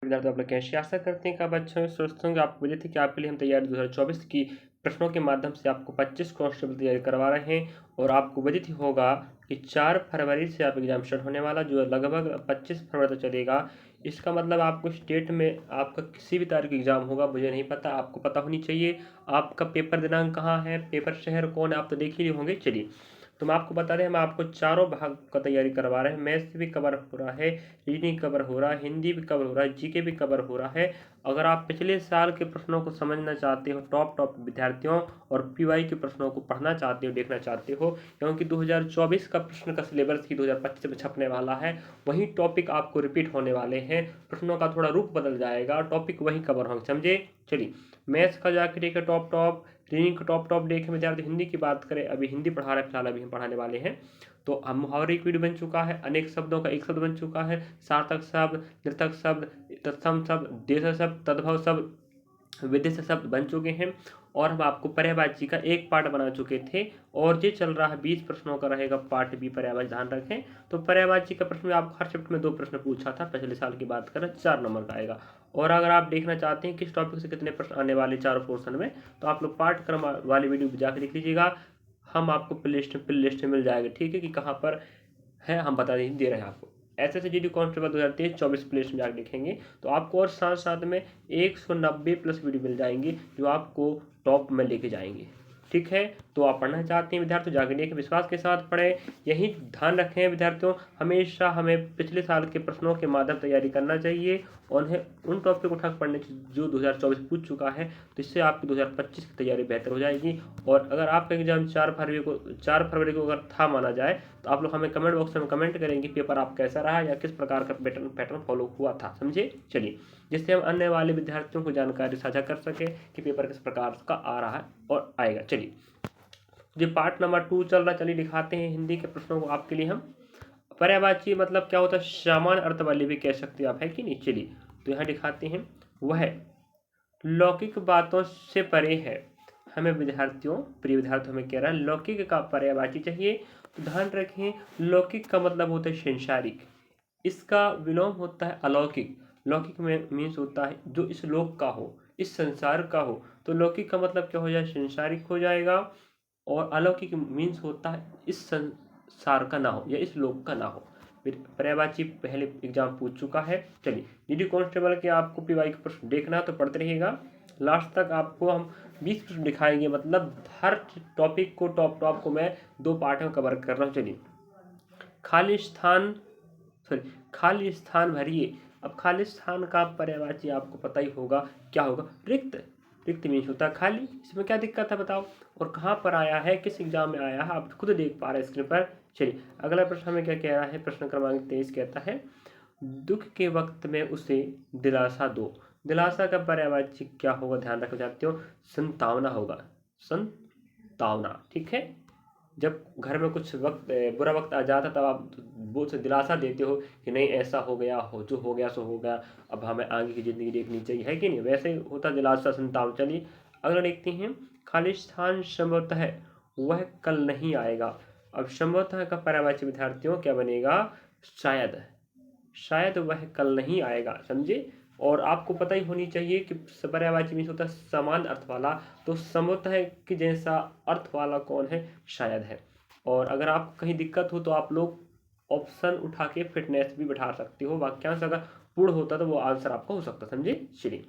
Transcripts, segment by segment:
विद्यार्थी आप लोग कैसे आशा करते हैं कि आप अच्छे होंगे, स्वस्थ होंगे। आपको बता दें कि आपके लिए हम तैयारी 2024 की प्रश्नों के माध्यम से आपको 25 कांस्टेबल तैयारी करवा रहे हैं। और आपको बता ही होगा कि 4 फरवरी से आप एग्जाम स्टार्ट होने वाला, जो लगभग 25 फरवरी तक चलेगा। इसका मतलब आपको स्टेट में आपका किसी भी तारीख एग्जाम होगा, मुझे नहीं पता, आपको पता होनी चाहिए। आपका पेपर दिनांक कहाँ है, पेपर शहर कौन है, आप तो देख ही होंगे। चलिए, तो मैं आपको बता दें, हम आपको चारों भाग का तैयारी करवा रहे हैं। मैथ्स भी कवर हो रहा है, रीजनिंग कवर हो रहा है, हिंदी भी कवर हो रहा है, जीके भी कवर हो रहा है। अगर आप पिछले साल के प्रश्नों को समझना चाहते हो, टॉप विद्यार्थियों, और पीवाई के प्रश्नों को पढ़ना चाहते हो, देखना चाहते हो, क्योंकि 2024 का प्रश्न का सिलेबस ही 2025 में छपने वाला है। वही टॉपिक आपको रिपीट होने वाले हैं, प्रश्नों का थोड़ा रूप बदल जाएगा, टॉपिक वही कवर होंगे, समझे। चलिए, मैथ्स का जाकर देखिए टॉप, रीडिंग का टॉप देखें विद्यार्थी। हिंदी की बात करें, अभी हिंदी पढ़ा रहे, फिलहाल अभी हम पढ़ाने वाले हैं। तो हम मुहावरे की वीडियो बन चुका है, अनेक शब्दों का एक शब्द बन चुका है, सार्थक शब्द, निर्थक शब्द, तत्सम शब्द, देश शब्द, तद्भव शब्द, विदेश शब्द बन चुके हैं। और हम आपको पर्यायवाची का एक पार्ट बना चुके थे, और ये चल रहा है 20 प्रश्नों का रहेगा पार्ट बी पर्यायवाची, ध्यान रखें। तो पर्यायवाची का प्रश्न में आपको हर शिफ्ट में 2 प्रश्न पूछा था, पिछले साल की बात करें 4 नंबर का आएगा। और अगर आप देखना चाहते हैं किस टॉपिक से कितने प्रश्न आने वाले चारों पोर्शन में, तो आप लोग पाठ्यक्रम वाली वीडियो जाकर देख लीजिएगा। हम आपको प्ले लिस्ट में मिल जाएगा, ठीक है, कि कहाँ पर है, हम बता दे रहे हैं आपको। ऐसे G D constable 2023-24 play list में जाकर देखेंगे तो आपको, और साथ साथ में 190 प्लस वीडियो मिल जाएंगी, जो आपको टॉप में लेके जाएंगे। ठीक है, तो आप पढ़ना चाहते हैं विद्यार्थी, जाकर देखें, विश्वास के साथ पढ़ें। यही ध्यान रखें विद्यार्थियों, हमेशा हमें पिछले साल के प्रश्नों के माध्यम तैयारी करना चाहिए, और उन्हें उन टॉपिक उठा पढ़ने जो 2024 पूछ चुका है, तो इससे आपकी 2025 की तैयारी बेहतर हो जाएगी। और अगर आपका एग्जाम 4 फरवरी को अगर था माना जाए, तो आप लोग हमें कमेंट बॉक्स में कमेंट करेंगे पेपर आप कैसा रहा, या किस प्रकार का पैटर्न फॉलो हुआ था, समझे। चलिए, जिससे हम अन्य वाले विद्यार्थियों को जानकारी साझा कर सके कि पेपर किस प्रकार का आ रहा है और आएगा। चलिए, जो पार्ट नंबर 2 चल रहा है, चलिए दिखाते हैं हिंदी के प्रश्नों को आपके लिए हम। पर्यायवाची मतलब क्या होता है, सामान्य अर्थ वाली भी कह सकते हैं आप, है कि नहीं। चलिए, तो यहाँ दिखाते हैं, वह लौकिक बातों से परे है। हमें विद्यार्थियों, प्रिय विद्यार्थियों, हमें कह रहा है लौकिक का पर्यायवाची चाहिए। तो ध्यान रखें, लौकिक का मतलब होता है संसारिक, इसका विलोम होता है अलौकिक। लौकिक में मीन्स होता है जो इस लोक का हो, इस संसार का हो। तो लौकिक का मतलब क्या हो जाए, संसारिक हो जाएगा। और अलौकिक मीन्स होता है इस संसार का ना हो, या इस लोक का ना हो। पर्यायवाची पहले एग्जाम पूछ चुका है। चलिए, जीडी कांस्टेबल के आपको पीवाई का प्रश्न देखना, तो पढ़ते रहिएगा लास्ट तक। आपको हम 20 प्रश्न दिखाएंगे, मतलब हर टॉपिक को टॉप को मैं 2 पार्ट में कवर कर रहा हूँ। चलिए, खाली स्थान भरिए। अब खाली स्थान का पर्यायवाची आपको पता ही होगा क्या होगा, रिक्त मीन्स होता है खाली। इसमें क्या दिक्कत है बताओ, और कहाँ पर आया है, किस एग्जाम में आया है, आप खुद देख पा रहे हैं स्क्रीन पर। चलिए, अगला प्रश्न हमें क्या कह रहा है, प्रश्न क्रमांक 23 कहता है, दुख के वक्त में उसे दिलासा दो। दिलासा का पर्यायवाची क्या होगा, ध्यान रखना चाहते हो, संतावना होगा, संतावना। ठीक है, जब घर में कुछ बुरा वक्त आ जाता, तब आप वो से दिलासा देते हो कि नहीं, ऐसा हो गया, हो जो हो गया सो हो गया, अब हमें आगे की ज़िंदगी देखनी चाहिए, है कि नहीं। वैसे होता दिलासा, संतावना। चलिए, अगला देखते हैं, खालिस्तान संभवतः वह कल नहीं आएगा। अब संभवतः का पर्यायवाची विद्यार्थियों क्या बनेगा, शायद वह कल नहीं आएगा, समझे। और आपको पता ही होनी चाहिए कि पर्यायवाची मीन्स होता है समान अर्थ वाला। तो संभवतः कि जैसा अर्थ वाला कौन है, शायद है। और अगर आपको कहीं दिक्कत हो, तो आप लोग ऑप्शन उठा के फिटनेस भी बैठा सकते हो। वाक्यांश अगर पूर्ण होता तो वो आंसर आपका हो सकता, समझे। चलिए,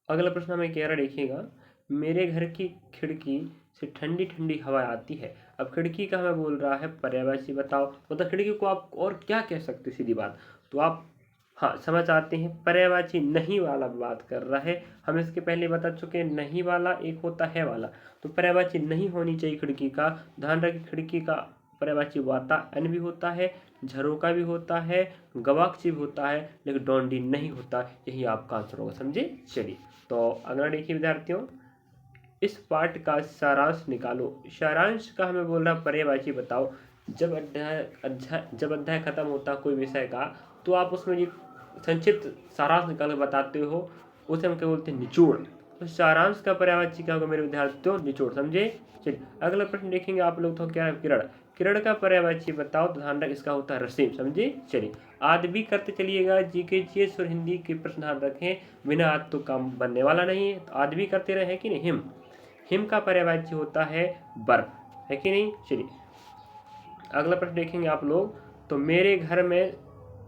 अगला प्रश्न हमें कह रहा, देखिएगा, मेरे घर की खिड़की से ठंडी ठंडी हवा आती है। अब खिड़की का हमें बोल रहा है पर्यायवाची, बताओ, मतलब खिड़की को आप और क्या कह सकते हो, सीधी बात। तो आप हाँ समझ आते हैं, पर्यायवाची नहीं वाला बात कर रहा है। हम इसके पहले बता चुके हैं, नहीं वाला एक होता है वाला। तो पर्यायवाची नहीं होनी चाहिए खिड़की का। ध्यान रखें, खिड़की का पर्यायवाची वातायन भी होता है, झरोका भी होता है, गवाक्षी भी होता है, लेकिन डोंडी नहीं होता। यही आपका आंसर होगा, समझे। चलिए, तो अगला देखिए विद्यार्थियों, इस पाठ का सारांश निकालो। सारांश का हमें बोल रहा पर्यायवाची बताओ। जब अध्याय खत्म होता कोई विषय का, तो आप उसमें जो संक्षिप्त सारांश निकाल कर बताते हो, उसे हम क्या बोलते हैं, निचोड़। तो सारांश का पर्यायवाची क्या होगा मेरे विद्यार्थियों, निचोड़, समझे। चलिए, अगला प्रश्न देखेंगे आप लोग, तो क्या है, किरण। किरण का पर्यायवाची बताओ। तो ध्यान रख, इसका होता है रसीम, समझे। चलिए, आदि भी करते चलिएगा। जीके जीएस और हिंदी के प्रश्न ध्यान रखें, बिना आदि तो काम बनने वाला नहीं है। तो आदि भी करते रहे कि नहीं। हिम, हिम का पर्यायवाची होता है बर्फ, है कि नहीं। चलिए अगला प्रश्न देखेंगे आप लोग। तो मेरे घर में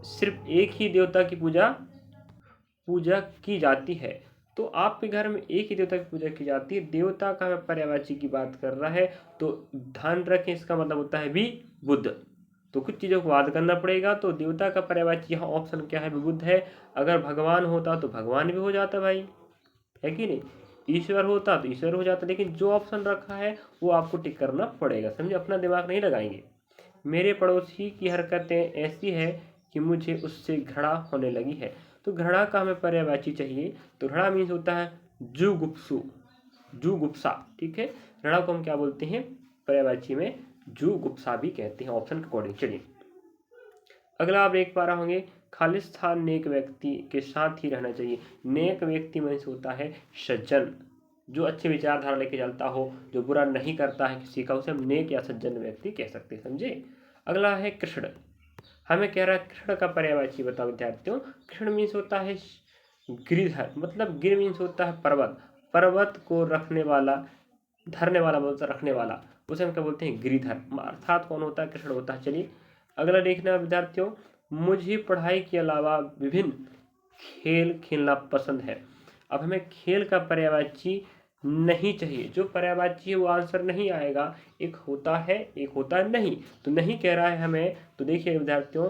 सिर्फ एक ही देवता की पूजा की जाती है। तो आपके घर में एक ही देवता की पूजा की जाती है, देवता का पर्यायवाची की बात कर रहा है, तो ध्यान रखें इसका मतलब होता है भी बुद्ध। तो कुछ चीज़ों को याद करना पड़ेगा। तो देवता का पर्यायवाची यहाँ ऑप्शन क्या है, बुद्ध है। अगर भगवान होता तो भगवान भी हो जाता भाई, है कि नहीं। ईश्वर होता तो ईश्वर हो जाता, लेकिन जो ऑप्शन रखा है वो आपको टिक करना पड़ेगा, समझे, अपना दिमाग नहीं लगाएंगे। मेरे पड़ोसी की हरकतें ऐसी है कि मुझे उससे घृणा होने लगी है। तो घृणा का हमें पर्यायवाची चाहिए। तो घृणा मीन्स होता है जुगुप्सु, जुगुप्सा, ठीक है। घृणा को हम क्या बोलते हैं पर्यायवाची में, जुगुप्सा भी कहते हैं, ऑप्शन के अकॉर्डिंग। चलिए अगला आप देख पा रहे होंगे, खालिस्तान नेक व्यक्ति के साथ ही रहना चाहिए। नेक व्यक्ति मीन्स होता है सज्जन, जो अच्छे विचारधारा लेके चलता हो, जो बुरा नहीं करता है किसी का, उसे हम नेक या सज्जन व्यक्ति कह सकते हैं, समझे। अगला है कृष्ण, हमें कह रहा है कृष्ण का पर्यायवाची बताओ विद्यार्थियों। कृष्ण मीन्स होता है गिरिधर, मतलब गिर मीन्स होता है पर्वत, पर्वत को रखने वाला, धरने वाला बोलता रखने वाला, उसे हम क्या बोलते हैं गिरिधर, अर्थात कौन होता है, कृष्ण होता है। चलिए अगला देखना विद्यार्थियों, मुझे पढ़ाई के अलावा विभिन्न खेल खेलना पसंद है। अब हमें खेल का पर्यायवाची नहीं चाहिए, जो पर्यायवाची है वो आंसर नहीं आएगा, एक होता है एक होता है नहीं, तो नहीं कह रहा है हमें। तो देखिए विद्यार्थियों,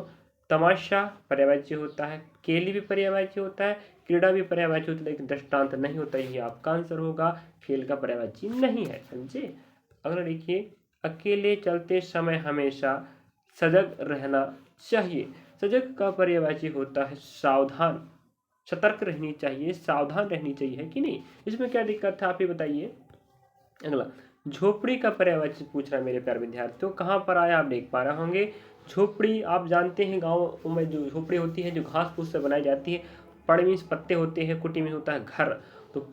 तमाशा पर्यायवाची होता है, केली भी पर्यायवाची होता है, क्रीड़ा भी पर्यायवाची होता है, लेकिन दृष्टांत नहीं होता, यही आपका आंसर होगा, खेल का पर्यायवाची नहीं है, समझे। अगला देखिए, अकेले चलते समय हमेशा सजग रहना चाहिए। सजग का पर्यायवाची होता है सावधान, सतर्क रहनी चाहिए, सावधान रहनी चाहिए, है कि नहीं। इसमें क्या दिक्कत है आप ही बताइए। अगला, झोपड़ी का पर्यायवाची पूछ रहा है मेरे प्यारे विद्यार्थियों, कहाँ पर आया आप देख पा रहे होंगे। झोपड़ी आप जानते हैं गाँव में जो झोपड़ी होती है, जो घास फूस से बनाई जाती है। पड़ मीन्स पत्ते होते हैं, कुटी मीन्स होता है घर, तो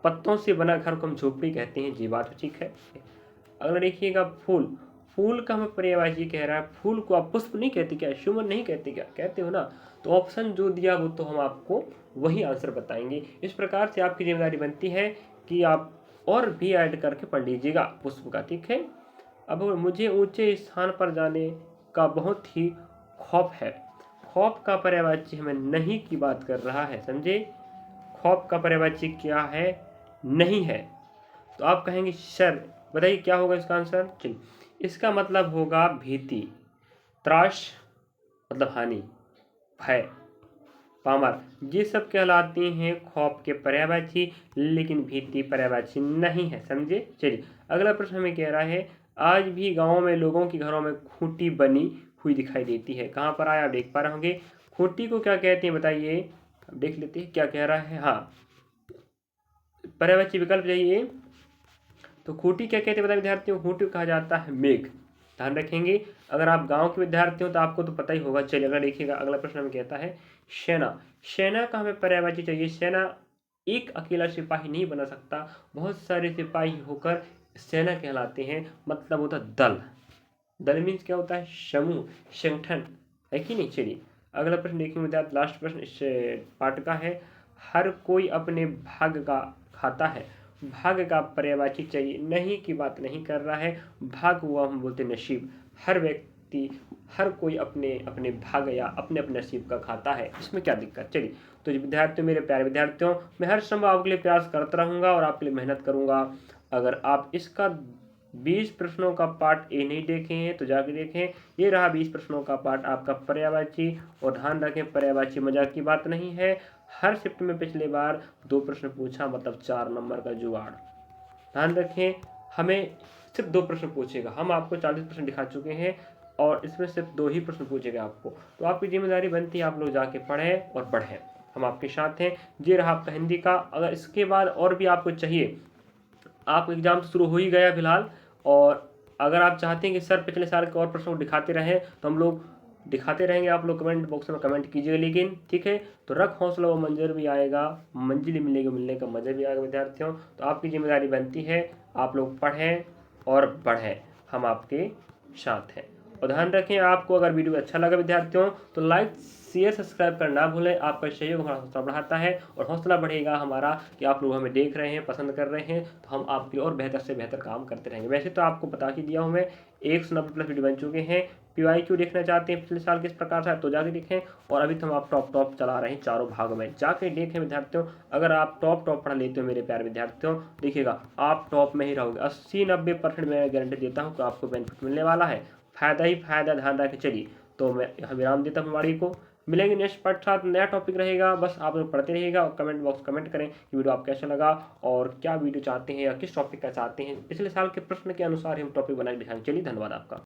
पत्तों से बना घर को हम झोपड़ी कहते हैं, जी बात ठीक है। अगला देखिएगा, फूल, फूल का हमें पर्यायवाची कह रहा है, फूल को आप पुष्प नहीं कहते क्या, सुमन नहीं कहते क्या, कहते हो ना। तो ऑप्शन जो दिया वो तो हम आपको वही आंसर बताएंगे। इस प्रकार से आपकी जिम्मेदारी बनती है कि आप और भी ऐड करके पढ़ लीजिएगा पुष्प का, ठीक है। अब मुझे ऊंचे स्थान पर जाने का बहुत ही खौफ है। खौफ का पर्यायवाची हमें नहीं की बात कर रहा है, समझे। खौफ का पर्यायवाची क्या है, नहीं है। तो आप कहेंगे सर बताइए क्या होगा इसका आंसर। चलिए, इसका मतलब होगा भीति, त्रास मतलब हानि, भय, पामर, ये सब कहलाते हैं खौफ के पर्यायवाची, लेकिन भीति पर्यायवाची नहीं है, समझे। चलिए अगला प्रश्न हमें कह रहा है, आज भी गाँव में लोगों के घरों में खूंटी बनी हुई दिखाई देती है। कहाँ पर आया आप देख पा रहे होंगे। खूंटी को क्या कहते हैं बताइए, देख लेते हैं क्या कह रहा है। हाँ, पर्यायवाची विकल्प चाहिए। तो खूंटी क्या कहते हैं बताइए विद्यार्थियों, खूंटी कहा जाता है मेघ, ध्यान रखेंगे। अगर आप गांव के विद्यार्थी हो तो आपको तो पता ही होगा। चलिए अगला देखिएगा, अगला प्रश्न हमें कहता है सेना, सेना का हमें पर्यायवाची चाहिए। सेना एक अकेला सिपाही नहीं बना सकता, बहुत सारे सिपाही होकर सेना कहलाते हैं, मतलब होता है दल। दल मीन्स क्या होता है, समूह, संगठन, है कि नहीं। चलिए अगला प्रश्न देखेंगे विद्यार्थी, लास्ट प्रश्न इस पाठ का है, हर कोई अपने भाग्य का खाता है। भाग्य का पर्यायवाची चाहिए, नहीं की बात नहीं कर रहा है, भाग्य हुआ हम बोलते नसीब, हर व्यक्ति हर कोई अपने अपने भाग्य या अपने अपने नसीब का खाता है, इसमें क्या दिक्कत। चलिए तो विद्यार्थियों, मेरे प्यारे विद्यार्थियों, मैं हर संभव आपके लिए प्रयास करता रहूँगा और आपके लिए मेहनत करूँगा। अगर आप इसका 20 प्रश्नों का पार्ट ए नहीं देखे हैं तो जाके देखें, ये रहा 20 प्रश्नों का पार्ट आपका पर्यायवाची। और ध्यान रखें पर्यायवाची मजाक की बात नहीं है, हर शिफ्ट में पिछले बार 2 प्रश्न पूछा, मतलब 4 नंबर का जुगाड़। ध्यान रखें हमें सिर्फ 2 प्रश्न पूछेगा, हम आपको 40 प्रश्न दिखा चुके हैं और इसमें सिर्फ 2 ही प्रश्न पूछेगा आपको। तो आपकी जिम्मेदारी बनती है आप लोग जाके पढ़ें और बढ़ें, हम आपके साथ हैं। ये रहा आपका हिंदी का। अगर इसके बाद और भी आपको चाहिए, आप एग्जाम तो शुरू हो ही गया फिलहाल, और अगर आप चाहते हैं कि सर पिछले साल के और प्रश्नों को दिखाते रहें तो हम लोग दिखाते रहेंगे, आप लोग कमेंट बॉक्स में कमेंट कीजिएगा। लेकिन ठीक है, तो रख हौसला, वो मंजर भी आएगा, मंजिल मिलेगी, मिलने का मज़ा भी आएगा विद्यार्थियों। तो आपकी जिम्मेदारी बनती है आप लोग पढ़ें और बढ़ें, हम आपके साथ हैं। और ध्यान रखें, आपको अगर वीडियो अच्छा लगा विद्यार्थियों तो लाइक शेयर सब्सक्राइब करना ना भूलें। आपका सहयोग हमारा हौसला बढ़ाता है और हौसला बढ़ेगा हमारा कि आप लोग हमें देख रहे हैं, पसंद कर रहे हैं, तो हम आपके लिए और बेहतर से बेहतर काम करते रहेंगे। वैसे तो आपको बता ही दिया हूँ मैं, 190+ वीडियो बन चुके हैं। PYQ देखना चाहते हैं पिछले साल किस प्रकार से, तो जाके देखें। और अभी तो हम आप टॉप चला रहे हैं चारों भागों में, जाके देखें विद्यार्थियों। अगर आप टॉप पढ़ लेते हो मेरे प्यारे विद्यार्थियों, देखिएगा आप टॉप में ही रहोगे। 80-90% मैं गारंटी देता हूँ कि आपको बेनिफिट मिलने वाला है, फायदा ही फायदा, ध्यान रखें। चलिए तो मैं यहाँ विराम देता हूँ वाणी को। मिलेंगे नेक्स्ट पार्ट के साथ, नया टॉपिक रहेगा। बस आप लोग पढ़ते रहिएगा और कमेंट बॉक्स कमेंट करें कि वीडियो आप कैसा लगा और क्या वीडियो चाहते हैं या किस टॉपिक का चाहते हैं। पिछले साल के प्रश्न के अनुसार हम टॉपिक बनाए दिखाएंगे। चलिए धन्यवाद आपका।